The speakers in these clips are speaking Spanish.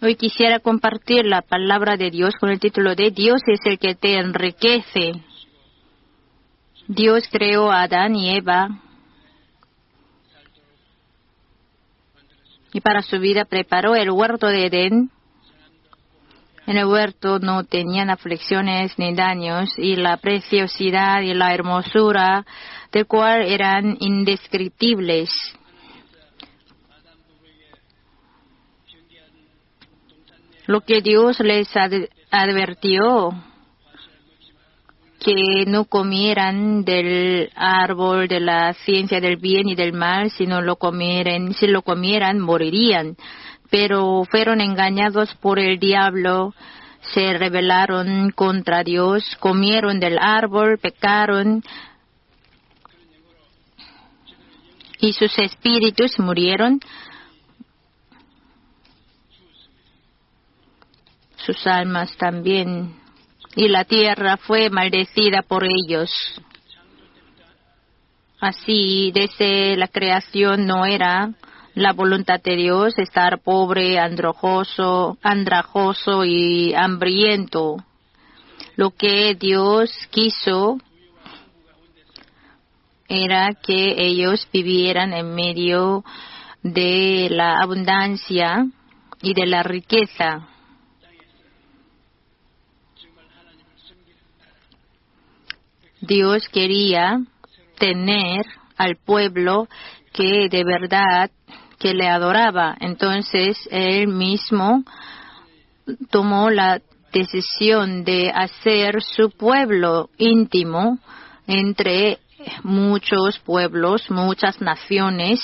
Hoy quisiera compartir la palabra de Dios con el título de Dios es el que te enriquece. Dios creó a Adán y Eva y para su vida preparó el huerto de Edén. En el huerto no tenían aflicciones ni daños y la preciosidad y la hermosura del cual eran indescriptibles. Lo que Dios les advirtió, que no comieran del árbol de la ciencia del bien y del mal, si lo comieran, morirían. Pero fueron engañados por el diablo, se rebelaron contra Dios, comieron del árbol, pecaron, y sus espíritus murieron. Sus almas también, y la tierra fue maldecida por ellos. Así, desde la creación no era la voluntad de Dios estar pobre, andrajoso y hambriento. Lo que Dios quiso era que ellos vivieran en medio de la abundancia y de la riqueza. Dios quería tener al pueblo que de verdad que le adoraba. Entonces Él mismo tomó la decisión de hacer su pueblo íntimo entre muchos pueblos, muchas naciones.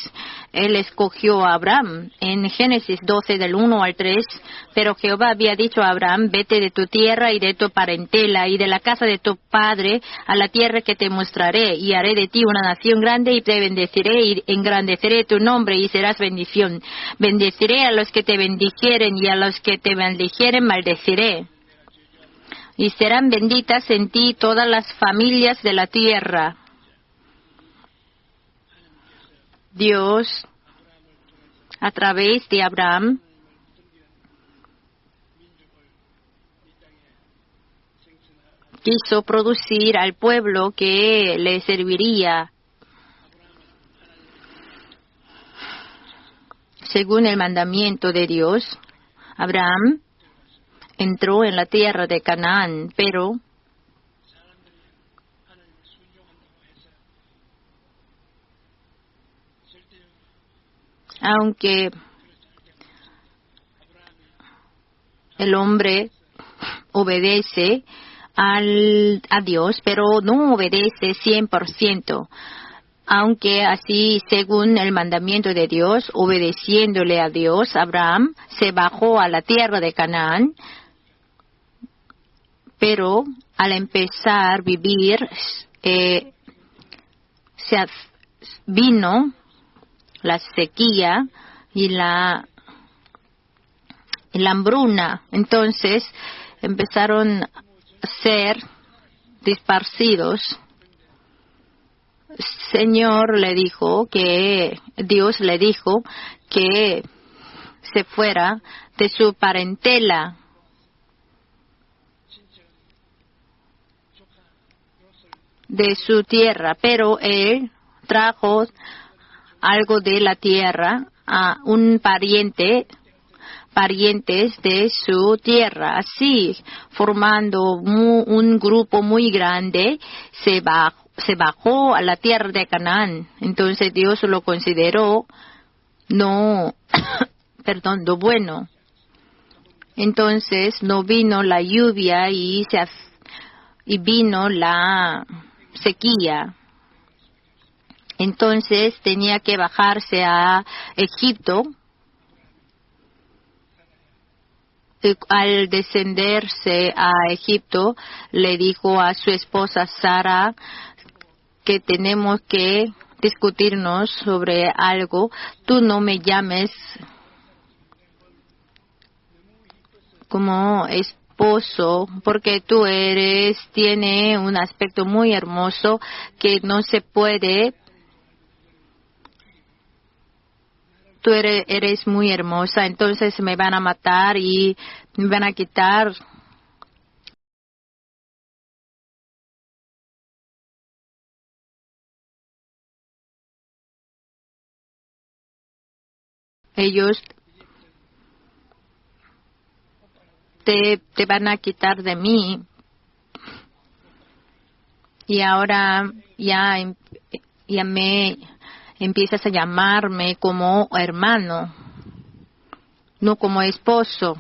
Él escogió a Abraham en Génesis 12 del 1 al 3, pero Jehová había dicho a Abraham, vete de tu tierra y de tu parentela y de la casa de tu padre a la tierra que te mostraré, y haré de ti una nación grande y te bendeciré y engrandeceré tu nombre y serás bendición. Bendeciré a los que te bendijeren y a los que te maldijeren maldeciré. Y serán benditas en ti todas las familias de la tierra. Dios, a través de Abraham, quiso producir al pueblo que le serviría. Según el mandamiento de Dios, Abraham entró en la tierra de Canaán, pero aunque el hombre obedece a Dios, pero no obedece 100%. Aunque así, según el mandamiento de Dios, obedeciéndole a Dios, Abraham se bajó a la tierra de Canaán, pero al empezar a vivir, vino la sequía y la hambruna. Entonces empezaron a ser disparcidos. Dios le dijo que se fuera de su parentela. De su tierra, pero él trajo algo de la tierra a un parientes de su tierra. Así, formando un grupo muy grande, se bajó a la tierra de Canaán. Entonces Dios lo consideró no bueno. Entonces no vino la lluvia y vino la sequía. Entonces tenía que bajarse a Egipto. Al descenderse a Egipto, le dijo a su esposa Sara que tenemos que discutirnos sobre algo. Tú no me llames como esposo, porque tú tiene un aspecto muy hermoso que no se puede tú eres muy hermosa, entonces me van a matar y me van a quitar. Ellos te van a quitar de mí. Y ahora ya me empiezas a llamarme como hermano, no como esposo.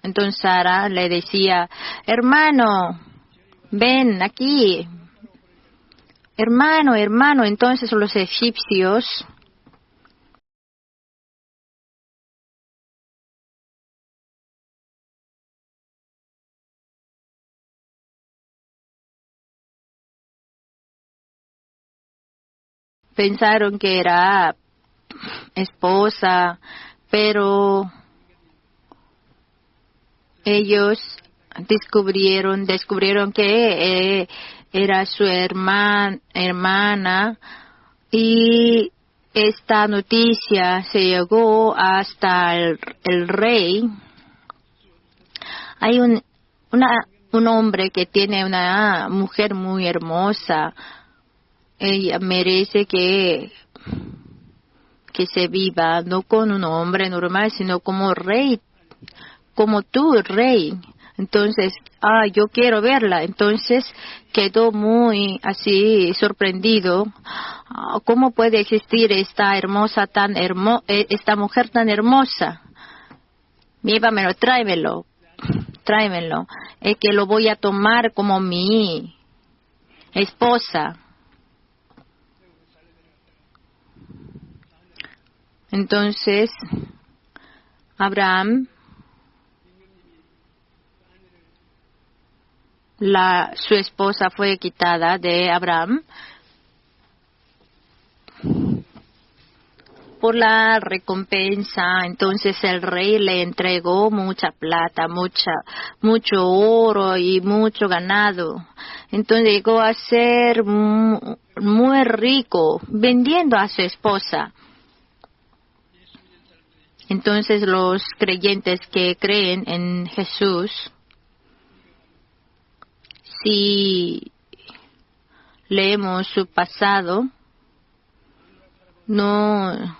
Entonces Sara le decía, hermano, ven aquí, hermano, hermano. Entonces los egipcios pensaron que era esposa, pero ellos descubrieron que era su hermana, y esta noticia se llegó hasta el rey. Hay un hombre que tiene una mujer muy hermosa. Ella merece que se viva no con un hombre normal, sino como rey, como tú, rey. Entonces, yo quiero verla. Entonces quedó muy así sorprendido. ¿Cómo puede existir esta esta mujer tan hermosa? Llévamelo, tráemelo. Es que lo voy a tomar como mi esposa. Entonces, Abraham, su esposa fue quitada de Abraham por la recompensa. Entonces el rey le entregó mucha plata, mucho oro y mucho ganado. Entonces llegó a ser muy rico vendiendo a su esposa. Entonces los creyentes que creen en Jesús, si leemos su pasado, no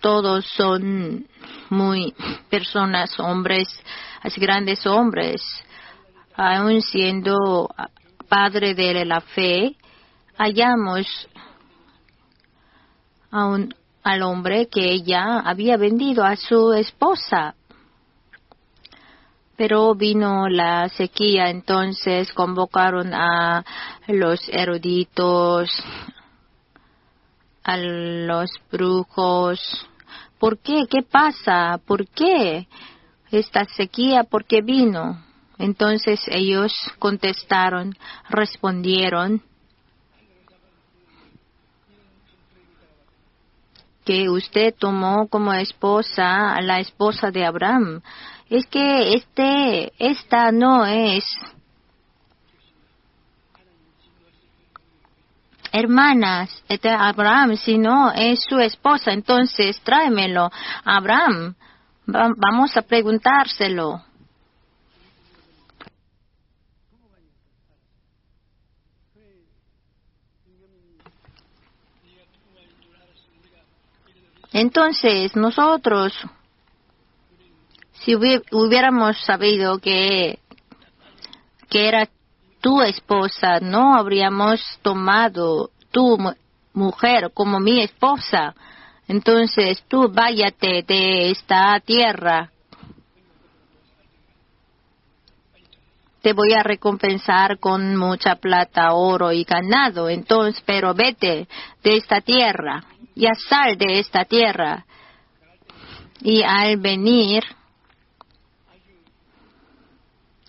todos son muy personas, hombres, así grandes hombres, aún siendo padre de la fe. Hallamos al hombre que ella había vendido a su esposa. Pero vino la sequía, entonces convocaron a los eruditos, a los brujos. ¿Por qué? ¿Qué pasa? ¿Por qué esta sequía? ¿Por qué vino? Entonces ellos respondieron que usted tomó como esposa a la esposa de Abraham. Es que esta no es hermanas de Abraham, sino es su esposa. Entonces tráemelo, Abraham. Vamos a preguntárselo. Entonces nosotros, si hubiéramos sabido que era tu esposa, no habríamos tomado tu mujer como mi esposa. Entonces tú váyate de esta tierra. Te voy a recompensar con mucha plata, oro y ganado. Entonces, pero vete de esta tierra. Ya sal de esta tierra. Y al venir,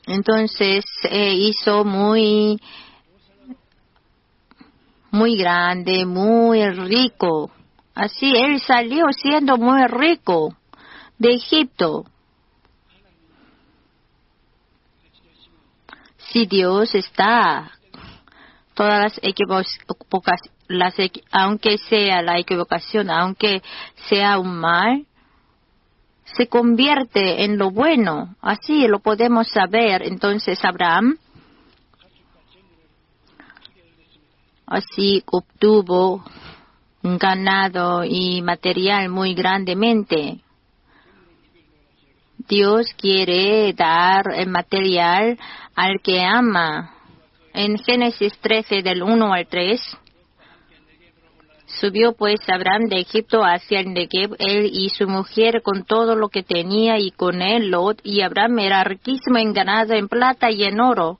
entonces hizo muy grande, muy rico. Así él salió siendo muy rico de Egipto. Si Dios está todas aunque sea la equivocación, aunque sea un mal, se convierte en lo bueno. Así lo podemos saber. Entonces Abraham así obtuvo un ganado y material muy grandemente. Dios quiere dar el material al que ama. En Génesis 13, del 1 al 3, subió pues Abraham de Egipto hacia el Negev, él y su mujer con todo lo que tenía, y con él Lot, y Abraham era riquísimo en ganado, en plata y en oro.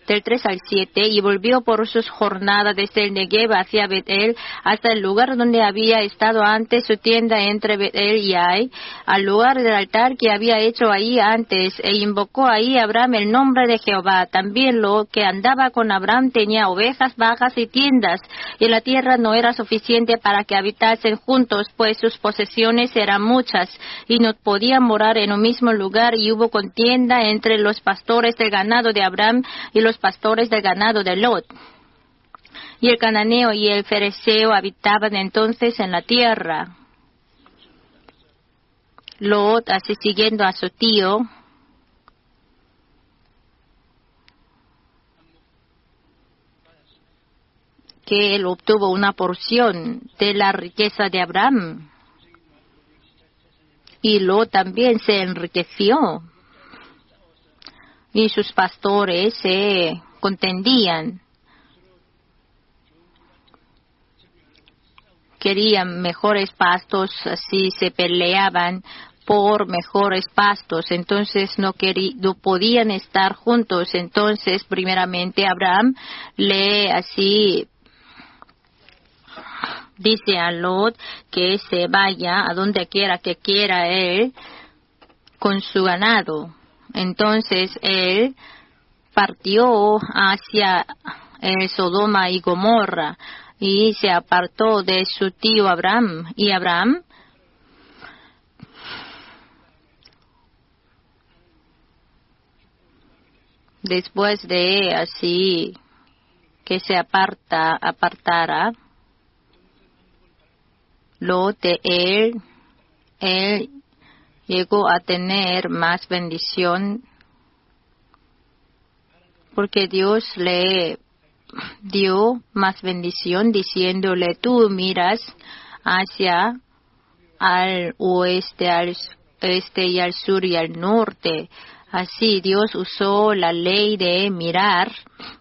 Del 3 al 7, y volvió por sus jornadas desde el Negev hacia Betel, hasta el lugar donde había estado antes su tienda entre Betel y Ai, al lugar del altar que había hecho ahí antes, e invocó ahí Abraham el nombre de Jehová. También lo que andaba con Abraham tenía ovejas, vacas y tiendas, y la tierra no era suficiente para que habitasen juntos, pues sus posesiones eran muchas, y no podían morar en un mismo lugar, y hubo contienda entre los pastores del ganado de Abraham y los pastores del ganado de Lot. Y el cananeo y el fereceo habitaban entonces en la tierra. Lot, así siguiendo a su tío, que él obtuvo una porción de la riqueza de Abraham. Y Lot también se enriqueció. Y sus pastores se contendían. Querían mejores pastos, así se peleaban por mejores pastos. Entonces no podían estar juntos. Entonces, primeramente, Abraham así dice a Lot que se vaya a donde quiera que quiera él con su ganado. Entonces él partió hacia Sodoma y Gomorra y se apartó de su tío Abraham. Y Abraham después de así que se apartara, Lot de él llegó a tener más bendición porque Dios le dio más bendición diciéndole, tú miras hacia al oeste, al este y al sur y al norte. Así Dios usó la ley de mirar.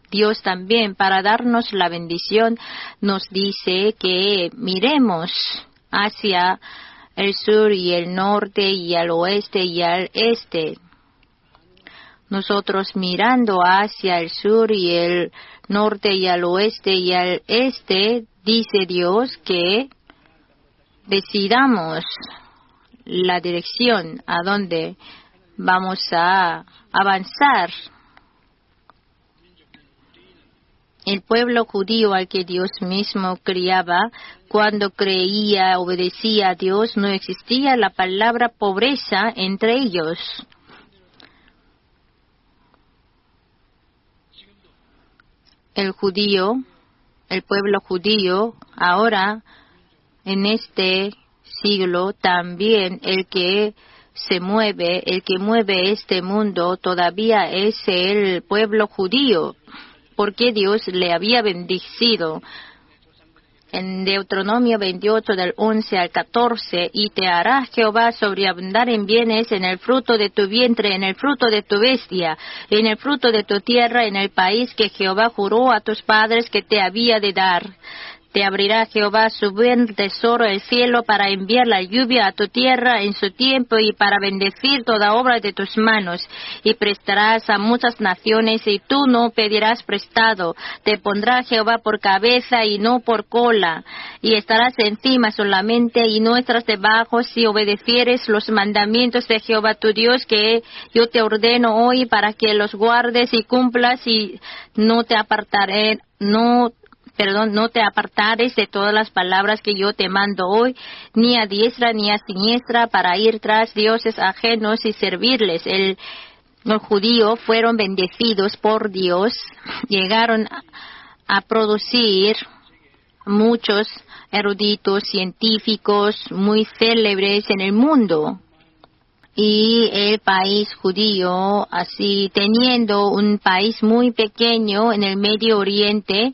Dios también para darnos la bendición nos dice que miremos hacia el sur y el norte y al oeste y al este. Nosotros mirando hacia el sur y el norte y al oeste y al este, dice Dios que decidamos la dirección a donde vamos a avanzar. El pueblo judío al que Dios mismo criaba, cuando creía, obedecía a Dios, no existía la palabra pobreza entre ellos. El pueblo judío, ahora, en este siglo, también el que mueve este mundo, todavía es el pueblo judío. Porque Dios le había bendecido. En Deuteronomio 28, del 11 al 14, y te hará Jehová sobreabundar en bienes en el fruto de tu vientre, en el fruto de tu bestia, en el fruto de tu tierra, en el país que Jehová juró a tus padres que te había de dar. Te abrirá Jehová su buen tesoro el cielo para enviar la lluvia a tu tierra en su tiempo y para bendecir toda obra de tus manos. Y prestarás a muchas naciones y tú no pedirás prestado. Te pondrá Jehová por cabeza y no por cola. Y estarás encima solamente y no estarás debajo si obedecieres los mandamientos de Jehová tu Dios que yo te ordeno hoy para que los guardes y cumplas y no te apartares de todas las palabras que yo te mando hoy, ni a diestra ni a siniestra, para ir tras dioses ajenos y servirles. Los judíos fueron bendecidos por Dios, llegaron a producir muchos eruditos científicos muy célebres en el mundo. Y el país judío, así teniendo un país muy pequeño en el Medio Oriente,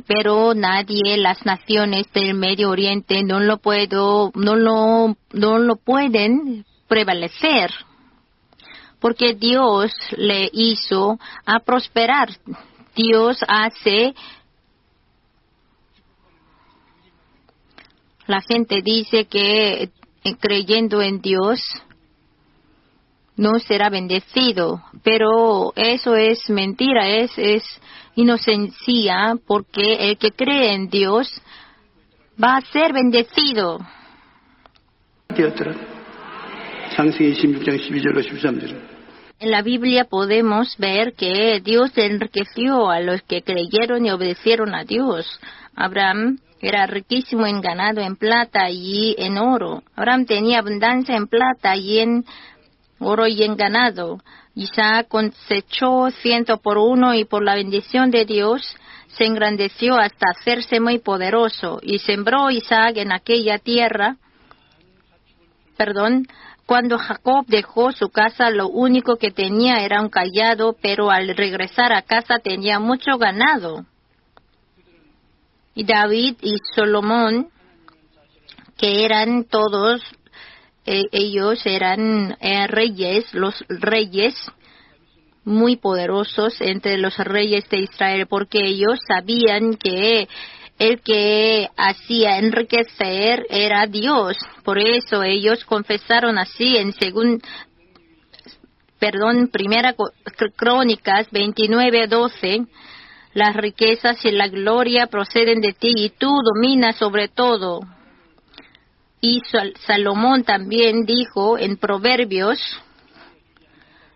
pero nadie, las naciones del Medio Oriente no lo pueden prevalecer, porque Dios le hizo a prosperar. Dios hace. La gente dice que creyendo en Dios no será bendecido, pero eso es mentira, es inocencia, porque el que cree en Dios va a ser bendecido. En la Biblia podemos ver que Dios enriqueció a los que creyeron y obedecieron a Dios. Abraham era riquísimo en ganado, en plata y en oro. Abraham tenía abundancia en plata y en oro y en ganado. Isaac cosechó 100 por 1 y por la bendición de Dios se engrandeció hasta hacerse muy poderoso. Y sembró Isaac en aquella tierra. Cuando Jacob dejó su casa, lo único que tenía era un cayado, pero al regresar a casa tenía mucho ganado. Y David y Salomón, que eran todos, ellos eran reyes, los reyes muy poderosos entre los reyes de Israel, porque ellos sabían que el que hacía enriquecer era Dios. Por eso ellos confesaron así en Primera Crónicas 29:12. Las riquezas y la gloria proceden de ti y tú dominas sobre todo. Y Salomón también dijo en Proverbios,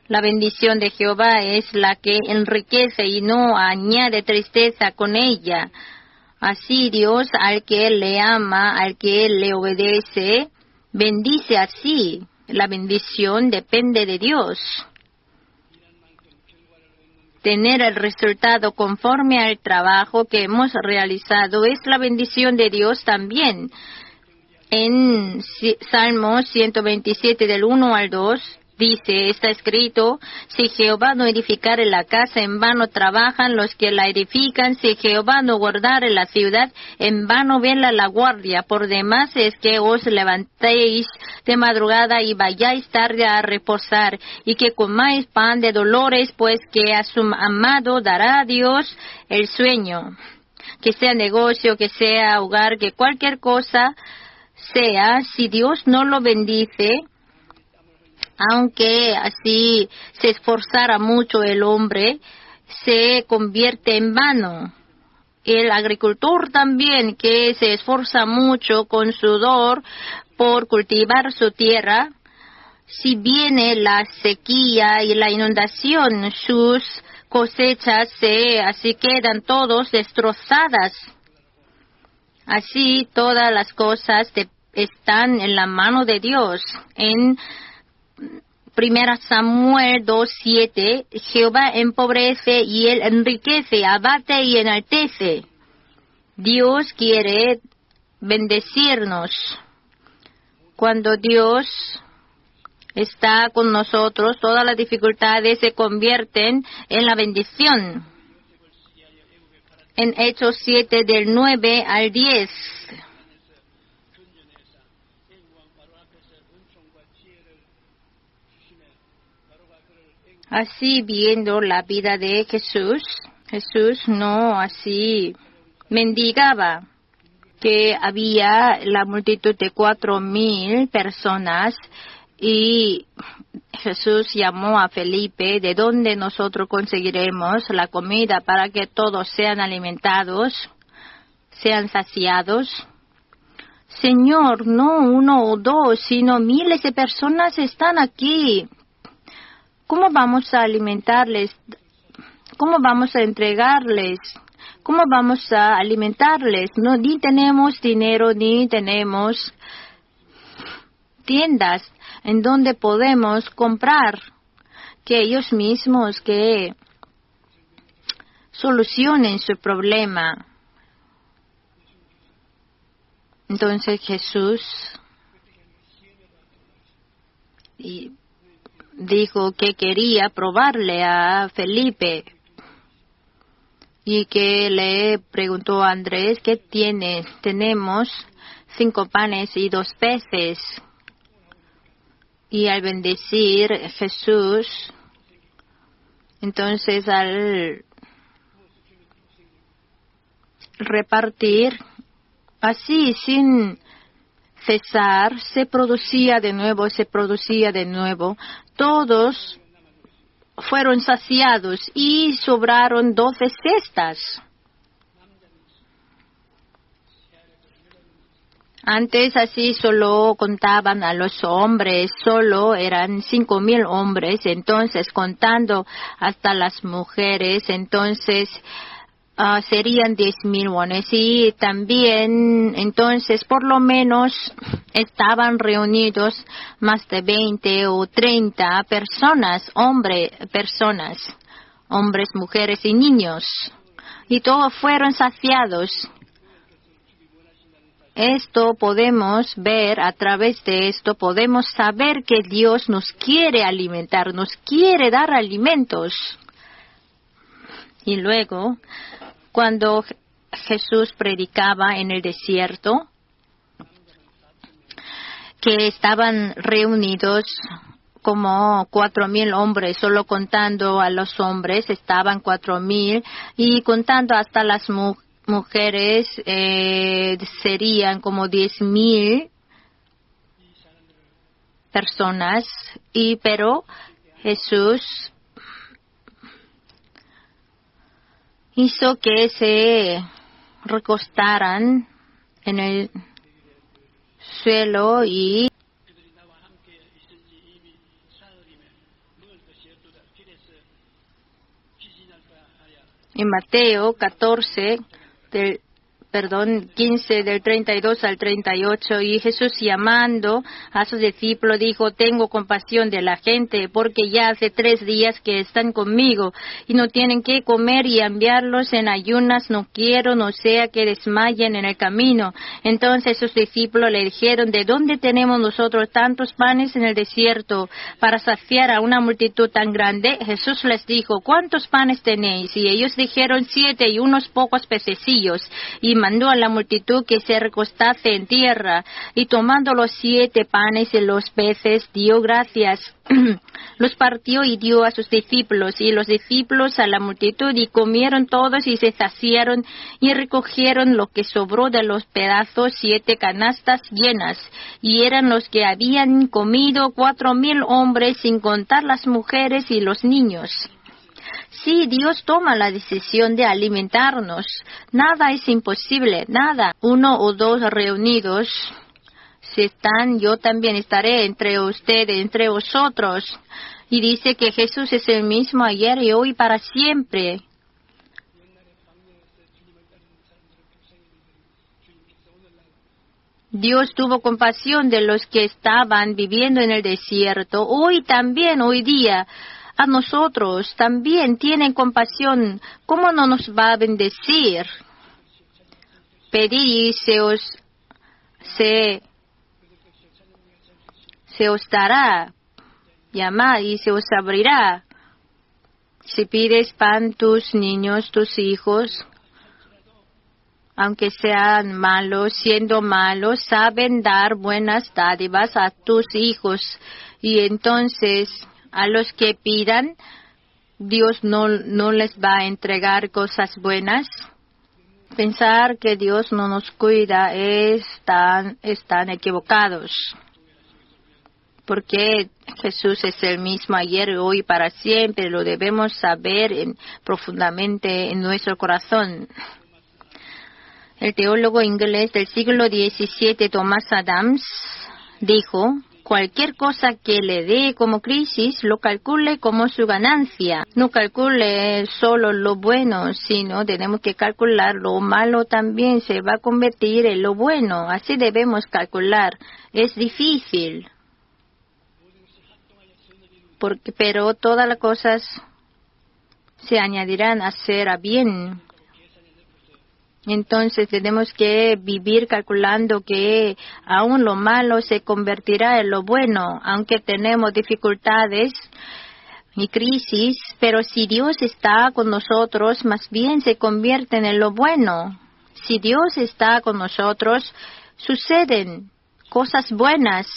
la bendición de Jehová es la que enriquece y no añade tristeza con ella. Así Dios al que le ama, al que le obedece, bendice así. La bendición depende de Dios. Tener el resultado conforme al trabajo que hemos realizado es la bendición de Dios también. En Salmo 127 del 1 al 2 dice, está escrito, si Jehová no edificare la casa, en vano trabajan los que la edifican, si Jehová no guardare la ciudad, en vano vela la guardia. Por demás es que os levantéis de madrugada y vayáis tarde a reposar, y que comáis pan de dolores, pues que a su amado dará Dios el sueño. Que sea negocio, que sea hogar, que cualquier cosa sea, si Dios no lo bendice, aunque así se esforzara mucho el hombre, se convierte en vano. El agricultor también, que se esfuerza mucho con sudor por cultivar su tierra, si viene la sequía y la inundación, sus cosechas así quedan todos destrozadas. Así todas las cosas están en la mano de Dios. En 1 Samuel 2:7, Jehová empobrece y él enriquece, abate y enaltece. Dios quiere bendecirnos. Cuando Dios está con nosotros, todas las dificultades se convierten en la bendición. En Hechos 7 del 9 al 10. Así viendo la vida de Jesús no así mendigaba, que había la multitud de 4,000 personas y Jesús llamó a Felipe, ¿de dónde nosotros conseguiremos la comida para que todos sean alimentados, sean saciados? Señor, no 1 o 2, sino miles de personas están aquí. ¿Cómo vamos a alimentarles? ¿Cómo vamos a entregarles? ¿Cómo vamos a alimentarles? No, ni tenemos dinero, ni tenemos tiendas en donde podemos comprar, que ellos mismos, que solucionen su problema. Entonces Jesús dijo que quería probarle a Felipe y que le preguntó a Andrés, ¿qué tienes? Tenemos 5 panes y 2 peces. Y al bendecir Jesús, entonces al repartir así sin cesar, se producía de nuevo. Todos fueron saciados y sobraron 12 cestas. Antes así solo contaban a los hombres, solo eran 5,000 hombres, entonces contando hasta las mujeres, entonces serían 10,000 wones. Y también entonces por lo menos estaban reunidos más de 20 o 30 personas, hombres, mujeres y niños. Y todos fueron saciados. Esto podemos ver, a través de esto podemos saber que Dios nos quiere alimentar, nos quiere dar alimentos. Y luego, cuando Jesús predicaba en el desierto, que estaban reunidos como 4,000 hombres, solo contando a los hombres estaban 4,000 y contando hasta las mujeres serían como 10,000 personas. Pero Jesús hizo que se recostaran en el suelo y en Mateo 15 del 32 al 38, y Jesús llamando a sus discípulos dijo, tengo compasión de la gente porque ya hace 3 días que están conmigo y no tienen qué comer y enviarlos en ayunas no quiero, no sea que desmayen en el camino. Entonces sus discípulos le dijeron, ¿de dónde tenemos nosotros tantos panes en el desierto para saciar a una multitud tan grande? Jesús les dijo, ¿cuántos panes tenéis? Y ellos dijeron 7 y unos pocos pececillos. Y mandó a la multitud que se recostase en tierra, y tomando los 7 panes y los peces, dio gracias, los partió y dio a sus discípulos, y los discípulos a la multitud, y comieron todos y se saciaron, y recogieron lo que sobró de los pedazos, 7 canastas llenas, y eran los que habían comido 4,000 hombres, sin contar las mujeres y los niños. Sí, Dios toma la decisión de alimentarnos. Nada es imposible, nada. 1 o 2 reunidos, si están, yo también estaré entre ustedes, entre vosotros. Y dice que Jesús es el mismo ayer y hoy para siempre. Dios tuvo compasión de los que estaban viviendo en el desierto. Hoy también, hoy día, a nosotros también tienen compasión. ¿Cómo no nos va a bendecir? Pedid y se os dará. Llamad y se os abrirá. Si pides pan, tus niños, tus hijos, aunque sean malos, siendo malos, saben dar buenas dádivas a tus hijos. Y entonces, a los que pidan, Dios no les va a entregar cosas buenas. Pensar que Dios no nos cuida están equivocados. Porque Jesús es el mismo ayer, hoy, para siempre. Lo debemos saber profundamente en nuestro corazón. El teólogo inglés del siglo XVII, Thomas Adams, dijo, cualquier cosa que le dé como crisis, lo calcule como su ganancia. No calcule solo lo bueno, sino tenemos que calcular lo malo también se va a convertir en lo bueno. Así debemos calcular. Es difícil. Pero todas las cosas se añadirán a hacer a bien. Entonces tenemos que vivir calculando que aún lo malo se convertirá en lo bueno, aunque tenemos dificultades y crisis, pero si Dios está con nosotros, más bien se convierten en lo bueno. Si Dios está con nosotros, suceden cosas buenas.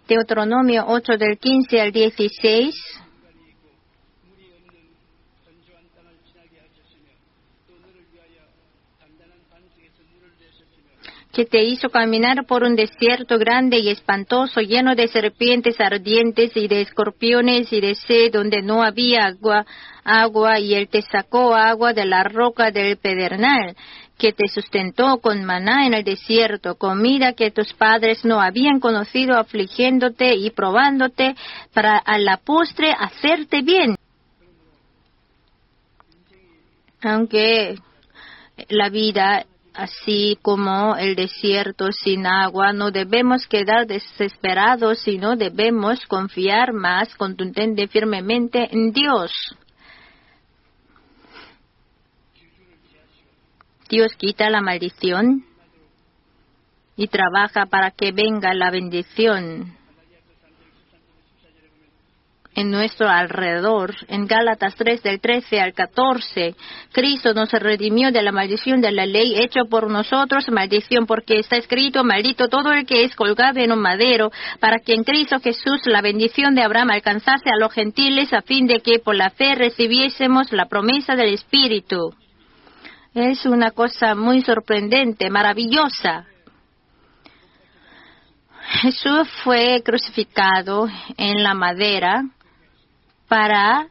Deuteronomio 8 del 15 al 16. Que te hizo caminar por un desierto grande y espantoso, lleno de serpientes ardientes y de escorpiones y de sed, donde no había agua, y Él te sacó agua de la roca del pedernal, que te sustentó con maná en el desierto, comida que tus padres no habían conocido, afligiéndote y probándote, para a la postre hacerte bien. Aunque la vida, así como el desierto sin agua, no debemos quedar desesperados, sino debemos confiar más contundente y firmemente en Dios. Dios quita la maldición y trabaja para que venga la bendición en nuestro alrededor. En Gálatas 3, del 13 al 14, Cristo nos redimió de la maldición de la ley, hecho por nosotros maldición, porque está escrito: maldito todo el que es colgado en un madero, para que en Cristo Jesús la bendición de Abraham alcanzase a los gentiles, a fin de que por la fe recibiésemos la promesa del Espíritu. Es una cosa muy sorprendente, maravillosa. Jesús fue crucificado en la madera para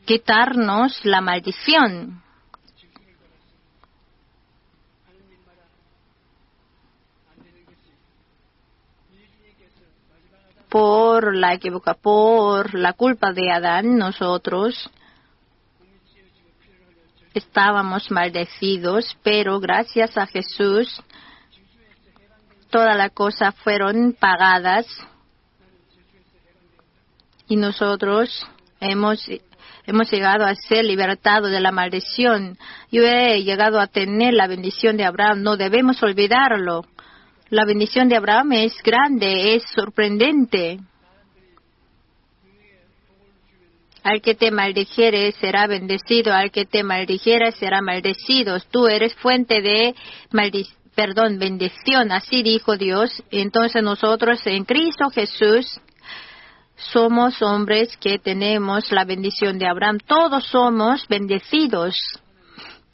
quitarnos la maldición. Por la culpa de Adán, nosotros estábamos maldecidos, pero gracias a Jesús, todas las cosas fueron pagadas y nosotros hemos llegado a ser libertados de la maldición. Yo he llegado a tener la bendición de Abraham, no debemos olvidarlo. La bendición de Abraham es grande, es sorprendente. Al que te maldijere será bendecido, al que te maldijere será maldecido. Tú eres fuente de bendición, así dijo Dios. Entonces nosotros en Cristo Jesús somos hombres que tenemos la bendición de Abraham. Todos somos bendecidos.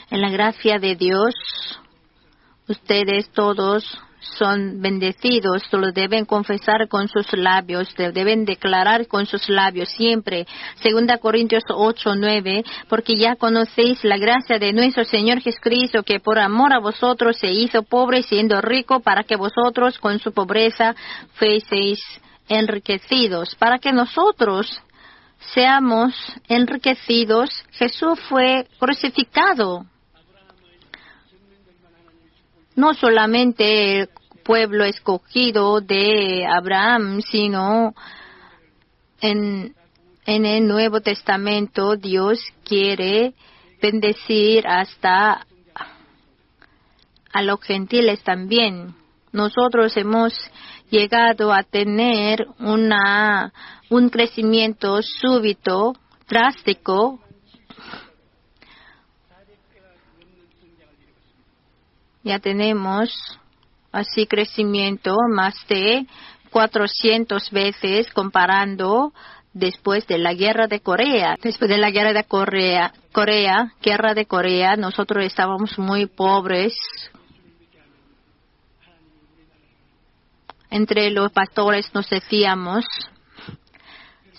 En la gracia de Dios, ustedes todos son bendecidos, lo deben confesar con sus labios, deben declarar con sus labios siempre. 2 Corintios 8:9, porque ya conocéis la gracia de nuestro Señor Jesucristo, que por amor a vosotros se hizo pobre siendo rico, para que vosotros con su pobreza fueseis enriquecidos. Para que nosotros seamos enriquecidos, Jesús fue crucificado. No solamente el pueblo escogido de Abraham, sino en el Nuevo Testamento Dios quiere bendecir hasta a los gentiles también. Nosotros hemos llegado a tener un crecimiento súbito, drástico. Ya tenemos así crecimiento más de 400 veces comparando después de la guerra de Corea. Después de la guerra de Corea, nosotros estábamos muy pobres. Entre los pastores nos decíamos,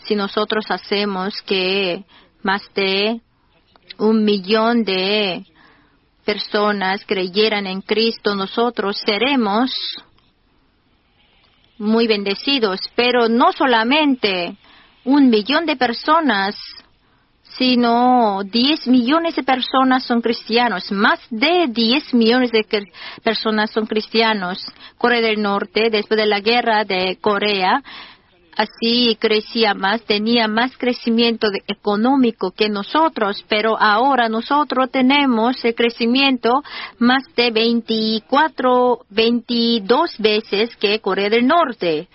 si nosotros hacemos que más de 1 millón de personas creyeran en Cristo, nosotros seremos muy bendecidos. Pero no solamente 1 millón de personas, sino 10 millones de personas son cristianos. Más de 10 millones de personas son cristianos. Corea del Norte, después de la guerra de Corea, así crecía más, tenía más crecimiento económico que nosotros, pero ahora nosotros tenemos el crecimiento más de 22 veces que Corea del Norte.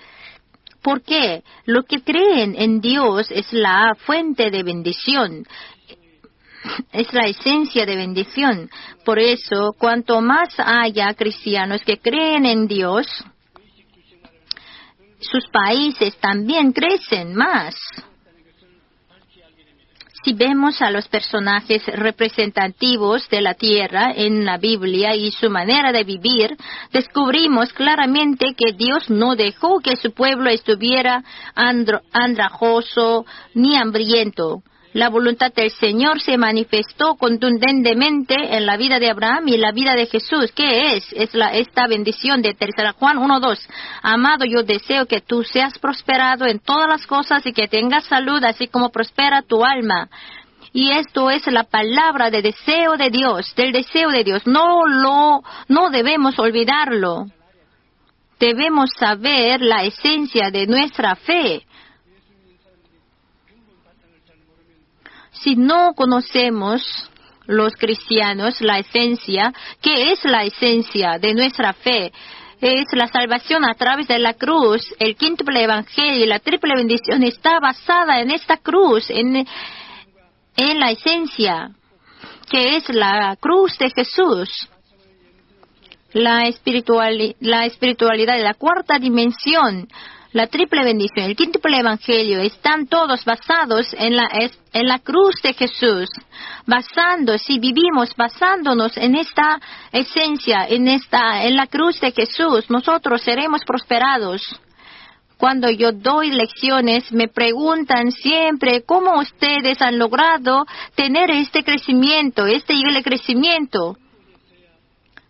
¿Por qué? Lo que creen en Dios es la fuente de bendición. Es la esencia de bendición. Por eso, cuanto más haya cristianos que creen en Dios, sus países también crecen más. Si vemos a los personajes representativos de la tierra en la Biblia y su manera de vivir, descubrimos claramente que Dios no dejó que su pueblo estuviera andrajoso ni hambriento. La voluntad del Señor se manifestó contundentemente en la vida de Abraham y la vida de Jesús. ¿Qué es? Esta bendición de 3 Juan 1:2. Amado, yo deseo que tú seas prosperado en todas las cosas y que tengas salud, así como prospera tu alma. Y esto es la palabra de deseo de Dios, del deseo de Dios. No debemos olvidarlo. Debemos saber la esencia de nuestra fe. Si no conocemos los cristianos la esencia, ¿qué es la esencia de nuestra fe? Es la salvación a través de la cruz. El quíntuple evangelio y la triple bendición está basada en esta cruz, en la esencia, que es la cruz de Jesús. La espiritualidad de la cuarta dimensión, la triple bendición, el quíntuple evangelio, están todos basados en la cruz de Jesús. Si vivimos basándonos en esta esencia, en la cruz de Jesús, nosotros seremos prosperados. Cuando yo doy lecciones, me preguntan siempre cómo ustedes han logrado tener este crecimiento, este nivel de crecimiento.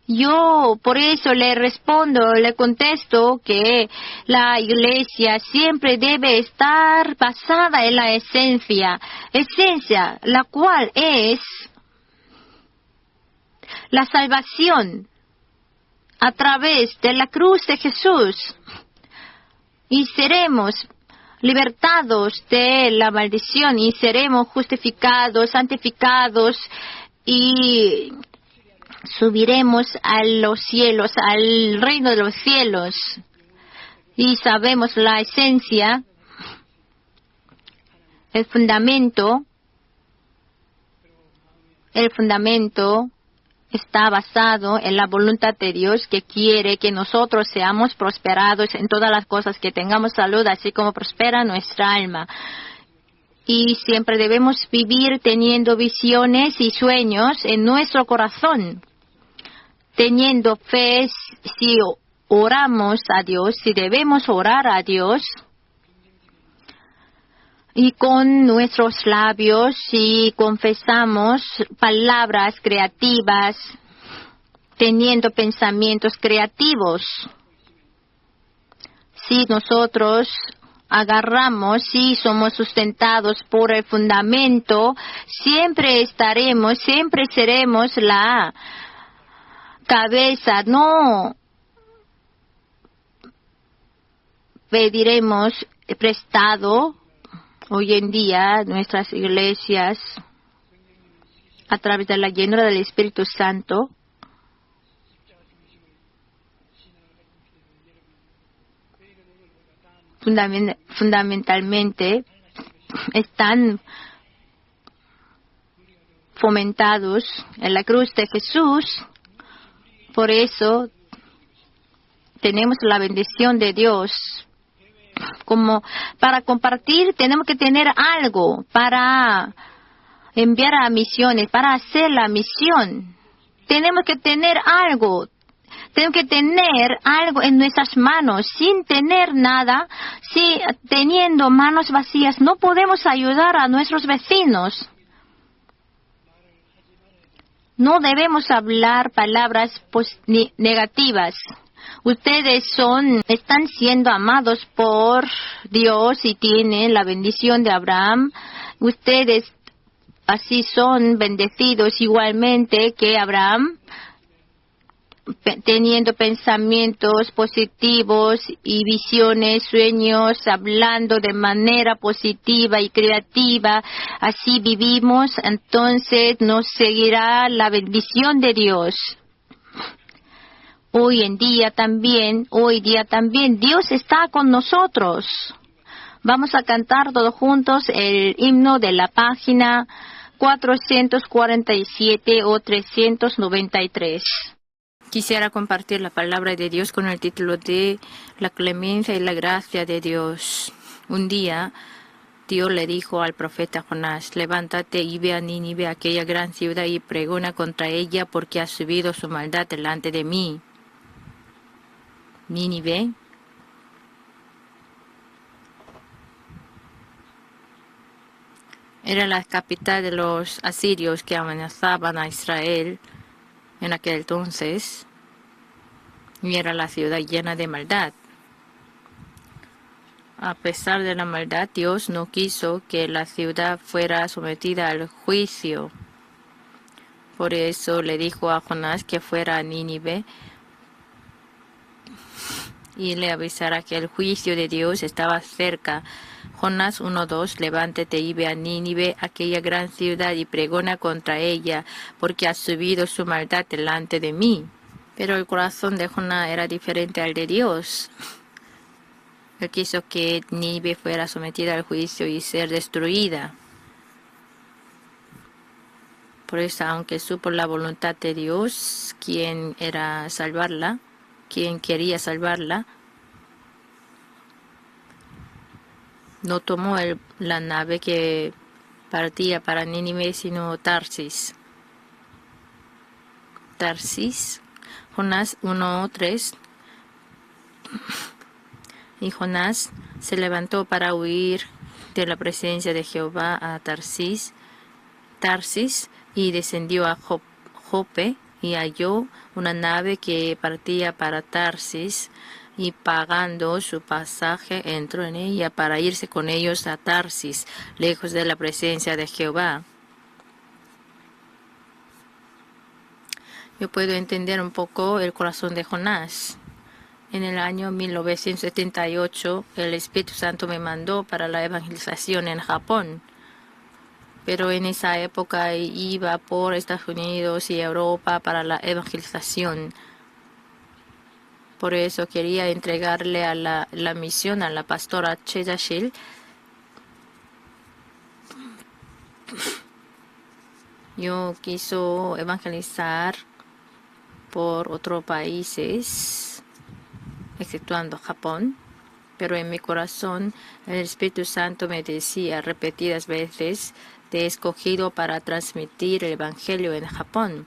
Yo por eso le contesto que la iglesia siempre debe estar basada en la esencia, la cual es la salvación a través de la cruz de Jesús. Y seremos libertados de la maldición y seremos justificados, santificados y subiremos a los cielos, al reino de los cielos. Y sabemos la esencia, el fundamento está basado en la voluntad de Dios, que quiere que nosotros seamos prosperados en todas las cosas, que tengamos salud, así como prospera nuestra alma. Y siempre debemos vivir teniendo visiones y sueños en nuestro corazón, teniendo fe. Si oramos a Dios, si debemos orar a Dios, y con nuestros labios, si confesamos palabras creativas, teniendo pensamientos creativos, si nosotros agarramos, si somos sustentados por el fundamento, siempre seremos la cabeza. No pediremos prestado. Hoy en día, nuestras iglesias, a través de la llenura del Espíritu Santo, fundamentalmente están fomentados en la cruz de Jesús. Por eso tenemos la bendición de Dios. Como para compartir, tenemos que tener algo para enviar a misiones, para hacer la misión. Tenemos que tener algo en nuestras manos. Sin tener nada, teniendo manos vacías, no podemos ayudar a nuestros vecinos. No debemos hablar palabras negativas. Ustedes están siendo amados por Dios y tienen la bendición de Abraham. Ustedes así son bendecidos igualmente que Abraham. teniendo pensamientos positivos y visiones, sueños, hablando de manera positiva y creativa, así vivimos, entonces nos seguirá la bendición de Dios. Hoy día también, Dios está con nosotros. Vamos a cantar todos juntos el himno de la página 447 o 393. Quisiera compartir la palabra de Dios con el título de La clemencia y la gracia de Dios. Un día, Dios le dijo al profeta Jonás: levántate y ve a Nínive, aquella gran ciudad, y pregona contra ella, porque ha subido su maldad delante de mí. Nínive era la capital de los asirios que amenazaban a Israel en aquel entonces, y era la ciudad llena de maldad. A pesar de la maldad, Dios no quiso que la ciudad fuera sometida al juicio. Por eso le dijo a Jonás que fuera a Nínive y le avisara que el juicio de Dios estaba cerca. Jonás 1:2, levántate y ve a Nínive, aquella gran ciudad, y pregona contra ella, porque ha subido su maldad delante de mí. Pero el corazón de Jonás era diferente al de Dios. Él quiso que Nínive fuera sometida al juicio y ser destruida. Por eso, aunque supo la voluntad de Dios, quien era salvarla, quien quería salvarla, no tomó la nave que partía para Nínive, sino Tarsis. Jonás 1:3. Y Jonás se levantó para huir de la presencia de Jehová a Tarsis, y descendió a Jope, y halló una nave que partía para Tarsis, y pagando su pasaje entró en ella para irse con ellos a Tarsis, lejos de la presencia de Jehová. Yo puedo entender un poco el corazón de Jonás. En el año 1978, el Espíritu Santo me mandó para la evangelización en Japón. Pero en esa época iba por Estados Unidos y Europa para la evangelización. Por eso quería entregarle a la misión a la pastora Chedashil. Yo quiso evangelizar por otros países, exceptuando Japón. Pero en mi corazón el Espíritu Santo me decía repetidas veces: te he escogido para transmitir el Evangelio en Japón.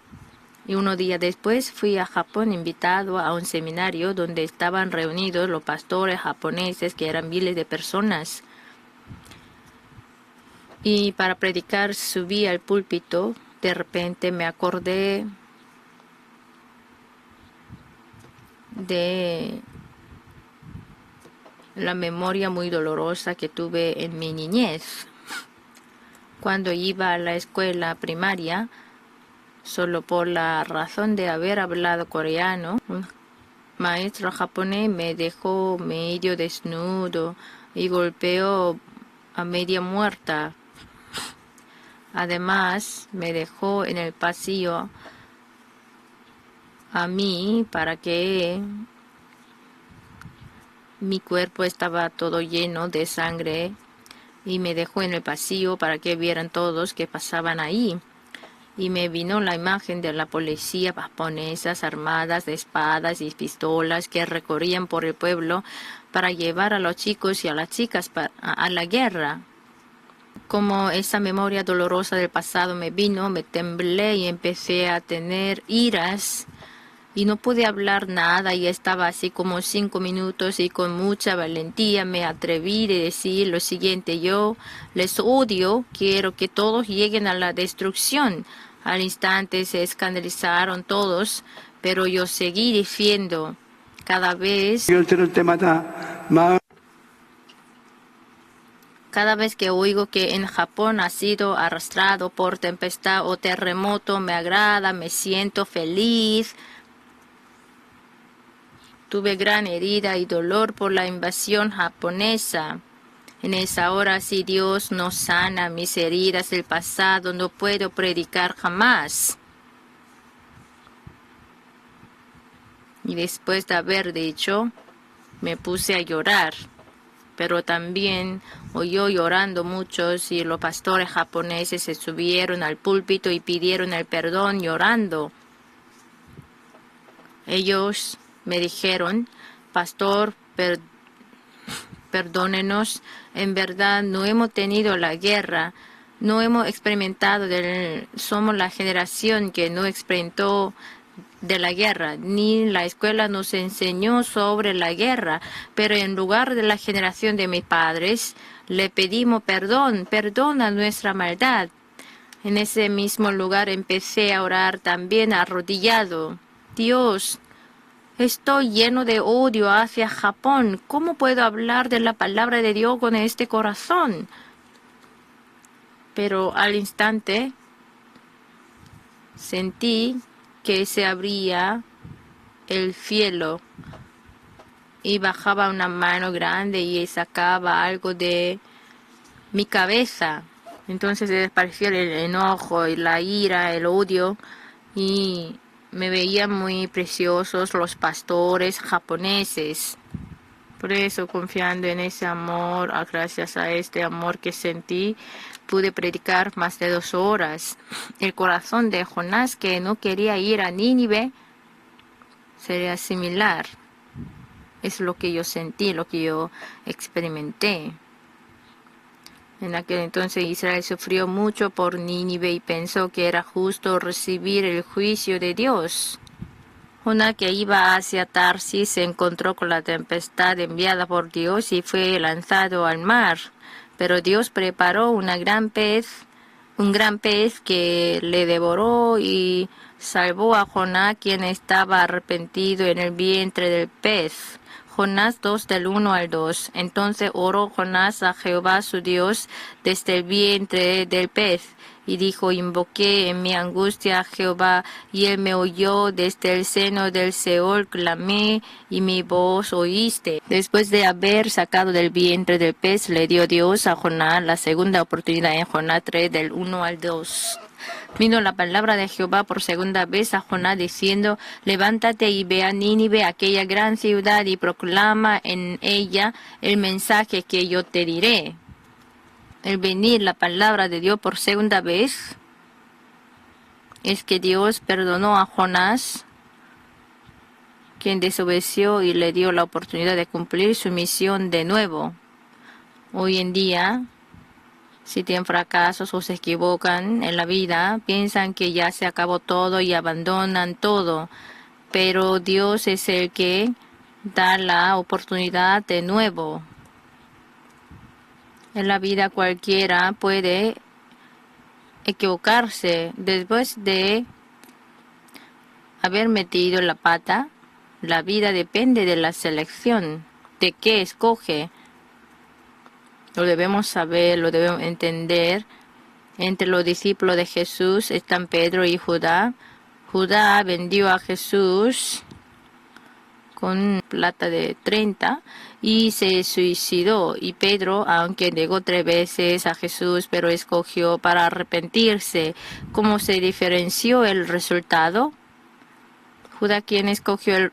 Y unos días después fui a Japón invitado a un seminario donde estaban reunidos los pastores japoneses, que eran miles de personas. Y para predicar subí al púlpito. De repente me acordé de la memoria muy dolorosa que tuve en mi niñez. Cuando iba a la escuela primaria, solo por la razón de haber hablado coreano, un maestro japonés me dejó medio desnudo y golpeó a media muerta. Además, me dejó en el pasillo a mí para que mi cuerpo estaba todo lleno de sangre, y me dejó en el pasillo para que vieran todos que pasaban ahí. Y me vino la imagen de la policía japonesas armadas de espadas y pistolas que recorrían por el pueblo para llevar a los chicos y a las chicas a la guerra. Como esa memoria dolorosa del pasado me vino, me temblé y empecé a tener iras. Y no pude hablar nada, y estaba así como 5 minutos, y con mucha valentía me atreví a decir lo siguiente: yo les odio, quiero que todos lleguen a la destrucción. Al instante se escandalizaron todos, pero yo seguí diciendo. Cada vez que oigo que en Japón ha sido arrastrado por tempestad o terremoto, me agrada, me siento feliz. Tuve gran herida y dolor por la invasión japonesa. En esa hora, si Dios no sana mis heridas del pasado, no puedo predicar jamás. Y después de haber dicho, me puse a llorar. Pero también oyó llorando muchos y los pastores japoneses se subieron al púlpito y pidieron el perdón llorando. Ellos me dijeron, pastor, perdónenos, en verdad no hemos tenido la guerra, no hemos experimentado, somos la generación que no experimentó de la guerra, ni la escuela nos enseñó sobre la guerra, pero en lugar de la generación de mis padres, le pedimos perdón, perdona nuestra maldad. En ese mismo lugar empecé a orar también arrodillado. Dios, estoy lleno de odio hacia Japón. ¿Cómo puedo hablar de la palabra de Dios con este corazón? Pero al instante sentí que se abría el cielo y bajaba una mano grande y sacaba algo de mi cabeza. Entonces desapareció el enojo, y la ira, el odio y me veían muy preciosos los pastores japoneses. Por eso, confiando en ese amor, gracias a este amor que sentí, pude predicar más de 2 horas. El corazón de Jonás, que no quería ir a Nínive, sería similar. Es lo que yo sentí, lo que yo experimenté. En aquel entonces Israel sufrió mucho por Nínive y pensó que era justo recibir el juicio de Dios. Jonás, que iba hacia Tarsis, se encontró con la tempestad enviada por Dios y fue lanzado al mar. Pero Dios preparó un gran pez que le devoró y salvó a Jonás, quien estaba arrepentido en el vientre del pez. Jonás 2 del 1 al 2. Entonces oró Jonás a Jehová su Dios desde el vientre del pez. Y dijo, invoqué en mi angustia a Jehová, y él me oyó desde el seno del Seol, clamé, y mi voz oíste. Después de haber sacado del vientre del pez, le dio Dios a Jonás la segunda oportunidad en Jonás 3, del 1 al 2. Vino la palabra de Jehová por segunda vez a Jonás diciendo, levántate y ve a Nínive, aquella gran ciudad, y proclama en ella el mensaje que yo te diré. El venir la palabra de Dios por segunda vez es que Dios perdonó a Jonás, quien desobedeció, y le dio la oportunidad de cumplir su misión de nuevo. Hoy en día, si tienen fracasos o se equivocan en la vida, piensan que ya se acabó todo y abandonan todo. Pero Dios es el que da la oportunidad de nuevo. En la vida cualquiera puede equivocarse. Después de haber metido la pata, la vida depende de la selección, de qué escoge. Lo debemos saber, lo debemos entender. Entre los discípulos de Jesús están Pedro y Judá. Judá vendió a Jesús con plata de 30 y se suicidó. Y Pedro, aunque negó 3 veces a Jesús, pero escogió para arrepentirse. ¿Cómo se diferenció el resultado? Judá, quien escogió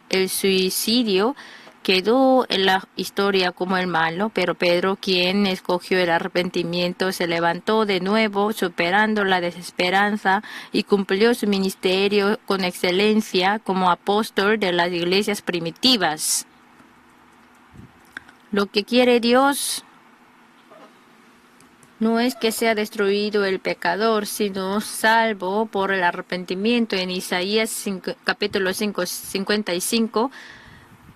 el suicidio, quedó en la historia como el malo, pero Pedro, quien escogió el arrepentimiento, se levantó de nuevo, superando la desesperanza, y cumplió su ministerio con excelencia como apóstol de las iglesias primitivas. Lo que quiere Dios no es que sea destruido el pecador, sino salvo por el arrepentimiento. En Isaías capítulo 55,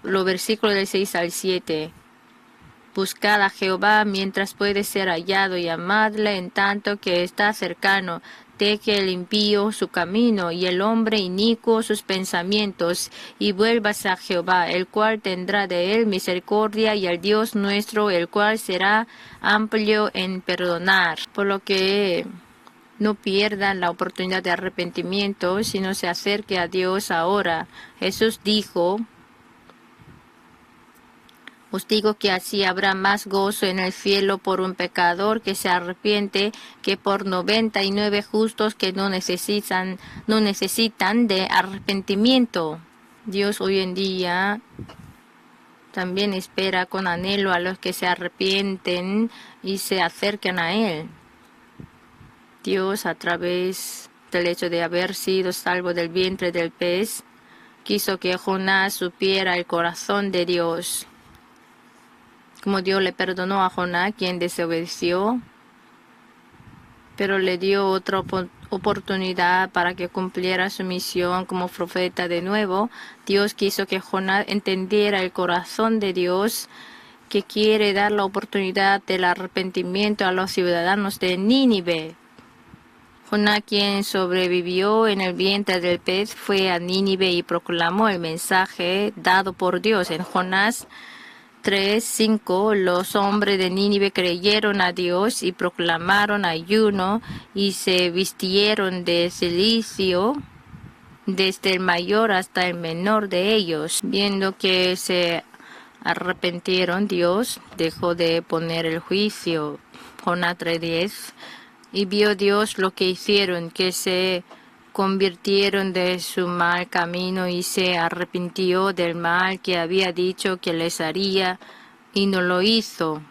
los versículos del 6 al 7. Buscad a Jehová mientras puede ser hallado, y amadle en tanto que está cercano. Deje el impío su camino y el hombre inicuo sus pensamientos, y vuélvase a Jehová, el cual tendrá de él misericordia, y al Dios nuestro, el cual será amplio en perdonar. Por lo que no pierdan la oportunidad de arrepentimiento, sino se acerque a Dios ahora. Jesús dijo, Os digo que así habrá más gozo en el cielo por un pecador que se arrepiente que por 99 justos que no necesitan de arrepentimiento. Dios hoy en día también espera con anhelo a los que se arrepienten y se acercan a Él. Dios, a través del hecho de haber sido salvo del vientre del pez, quiso que Jonás supiera el corazón de Dios. Como Dios le perdonó a Jonás, quien desobedeció, pero le dio otra oportunidad para que cumpliera su misión como profeta de nuevo. Dios quiso que Jonás entendiera el corazón de Dios, que quiere dar la oportunidad del arrepentimiento a los ciudadanos de Nínive. Jonás, quien sobrevivió en el vientre del pez, fue a Nínive y proclamó el mensaje dado por Dios. En Jonás 3:5, los hombres de Nínive creyeron a Dios y proclamaron ayuno y se vistieron de cilicio, desde el mayor hasta el menor de ellos. Viendo que se arrepintieron, Dios dejó de poner el juicio. Jonás 3:10. Y vio Dios lo que hicieron, que se convirtieron de su mal camino y se arrepintió del mal que había dicho que les haría y no lo hizo.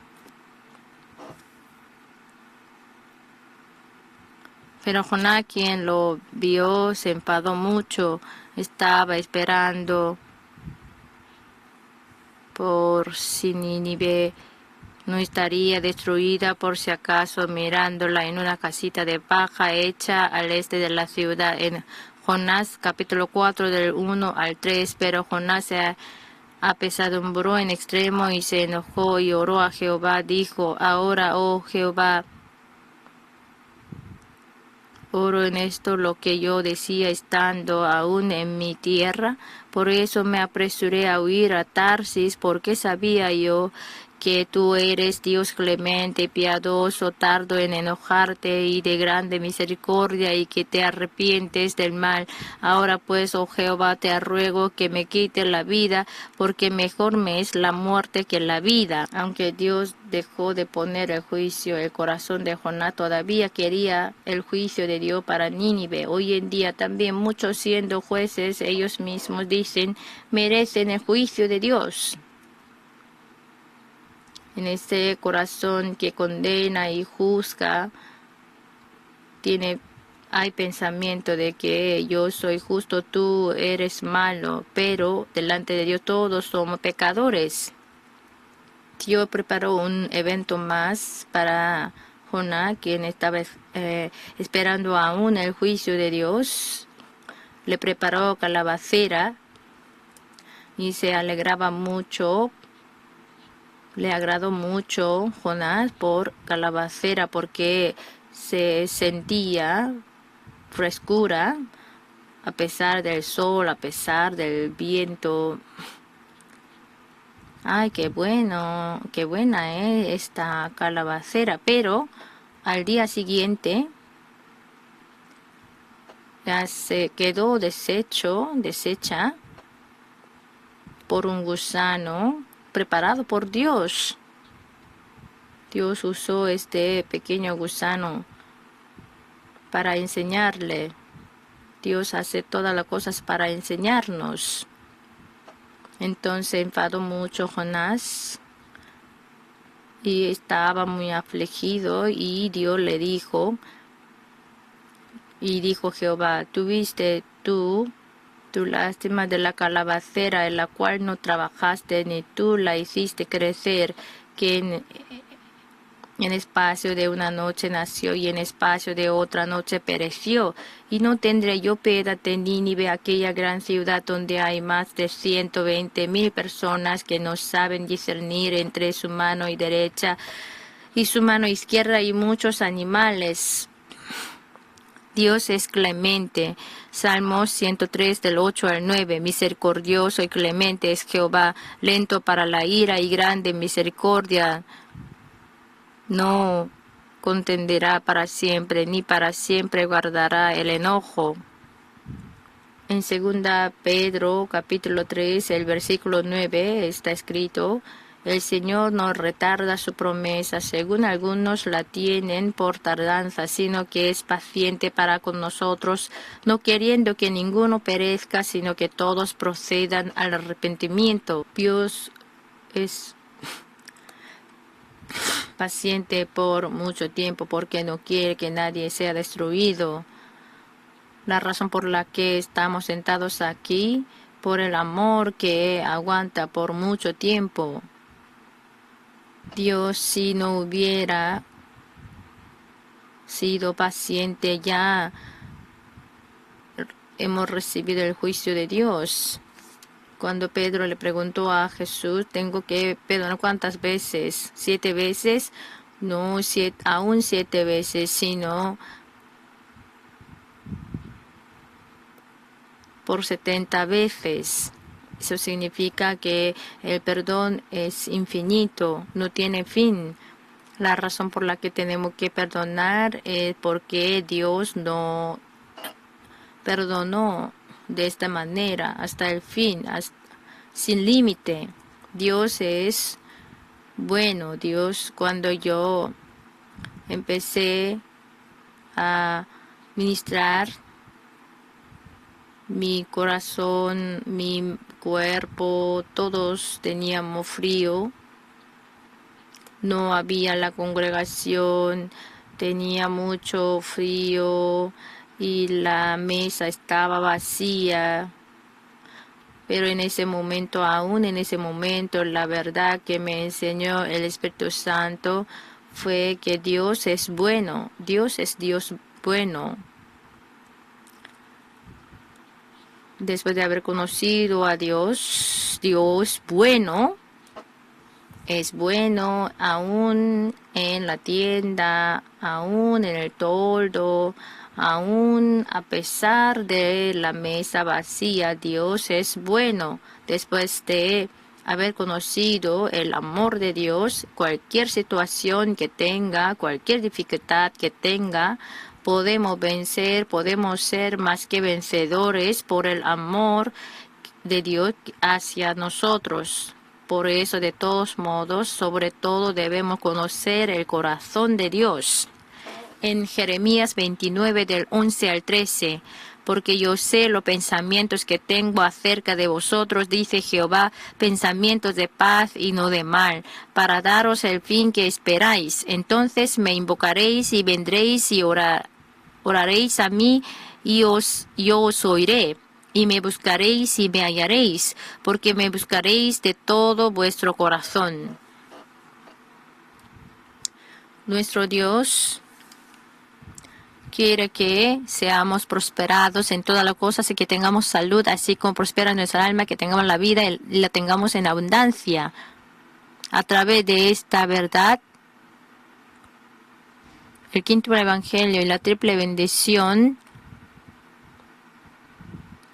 Pero Jonás, quien lo vio, se enfadó mucho, estaba esperando por si Nínive no estaría destruida por si acaso, mirándola en una casita de paja hecha al este de la ciudad. En Jonás capítulo 4 del 1 al 3, pero Jonás se apesadumbró en extremo y se enojó y oró a Jehová. Dijo: ahora, oh Jehová, oro en esto lo que yo decía estando aún en mi tierra. Por eso me apresuré a huir a Tarsis, porque sabía yo que tú eres Dios clemente, piadoso, tardo en enojarte y de grande misericordia, y que te arrepientes del mal. Ahora pues, oh Jehová, te ruego que me quite la vida, porque mejor me es la muerte que la vida. Aunque Dios dejó de poner el juicio, el corazón de Jonás todavía quería el juicio de Dios para Nínive. Hoy en día también muchos, siendo jueces, ellos mismos dicen, merecen el juicio de Dios. En este corazón que condena y juzga, hay pensamiento de que yo soy justo, tú eres malo, pero delante de Dios todos somos pecadores. Dios preparó un evento más para Jonás, quien estaba esperando aún el juicio de Dios. Le preparó calabacera y se alegraba mucho. Le agradó mucho Jonás por calabacera, porque se sentía frescura a pesar del sol, a pesar del viento. Ay, qué bueno, qué buena es esta calabacera. Pero al día siguiente ya se quedó deshecha por un gusano preparado por Dios. Dios usó este pequeño gusano para enseñarle. Dios hace todas las cosas para enseñarnos. Entonces enfadó mucho Jonás y estaba muy afligido, y Dios le dijo, y dijo Jehová: ¿tuviste tú tu lástima de la calabacera, en la cual no trabajaste, ni tú la hiciste crecer, que en espacio de una noche nació y en espacio de otra noche pereció? Y no tendré yo piedad de Nínive, aquella gran ciudad donde hay más de 120,000 personas que no saben discernir entre su mano y derecha y su mano izquierda, y muchos animales. Dios es clemente. Salmos 103 del 8 al 9. Misericordioso y clemente es Jehová, lento para la ira y grande misericordia. No contenderá para siempre, ni para siempre guardará el enojo. En 2 Pedro capítulo 3, el versículo 9 está escrito: El Señor no retarda su promesa, según algunos la tienen por tardanza, sino que es paciente para con nosotros, no queriendo que ninguno perezca, sino que todos procedan al arrepentimiento. Dios es paciente por mucho tiempo porque no quiere que nadie sea destruido. La razón por la que estamos sentados aquí, por el amor que aguanta por mucho tiempo. Dios, si no hubiera sido paciente, ya hemos recibido el juicio de Dios. Cuando Pedro le preguntó a Jesús, ¿tengo que perdonar cuántas veces? 7 veces, no aún 7 veces, sino por 70 veces. Eso significa que el perdón es infinito, no tiene fin. La razón por la que tenemos que perdonar es porque Dios no perdonó de esta manera hasta el fin, sin límite. Dios es bueno. Dios, cuando yo empecé a ministrar, mi corazón, mi cuerpo, todos teníamos frío. No había la congregación, tenía mucho frío y la mesa estaba vacía. Pero en ese momento, aún en ese momento, la verdad que me enseñó el Espíritu Santo fue que Dios es bueno. Dios es Dios bueno. Después de haber conocido a Dios, Dios bueno, es bueno aún en la tienda, aún en el toldo, aún a pesar de la mesa vacía. Dios es bueno. Después de haber conocido el amor de Dios, cualquier situación que tenga, cualquier dificultad que tenga, podemos vencer, podemos ser más que vencedores por el amor de Dios hacia nosotros. Por eso, de todos modos, sobre todo debemos conocer el corazón de Dios. En Jeremías 29, del 11 al 13, porque yo sé los pensamientos que tengo acerca de vosotros, dice Jehová, pensamientos de paz y no de mal, para daros el fin que esperáis. Entonces me invocaréis y vendréis y oraréis a mí y yo os oiré. Y me buscaréis y me hallaréis, porque me buscaréis de todo vuestro corazón. Nuestro Dios quiere que seamos prosperados en todas las cosas y que tengamos salud, así como prospera nuestra alma, que tengamos la vida y la tengamos en abundancia. A través de esta verdad, el quinto evangelio y la triple bendición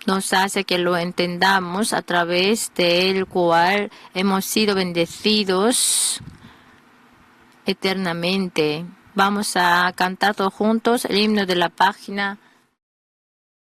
nos hace que lo entendamos, a través del cual hemos sido bendecidos eternamente. Vamos a cantar todos juntos el himno de la página